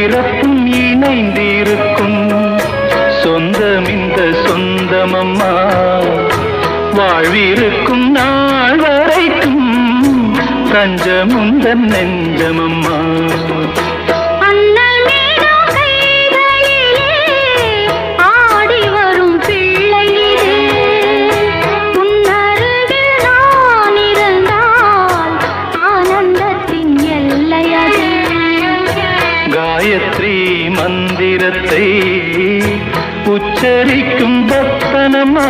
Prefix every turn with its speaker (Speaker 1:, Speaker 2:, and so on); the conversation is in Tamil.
Speaker 1: பிறப்பும் இணைந்திருக்கும் சொந்தம் இந்த சொந்தமம்மா வாழ்விருக்கும் நாள் வரைக்கும் தஞ்சமுந்தன் நெஞ்சமம்மா காயத்ரி மந்திரத்தை உச்சரிக்கும் பக்தனம்மா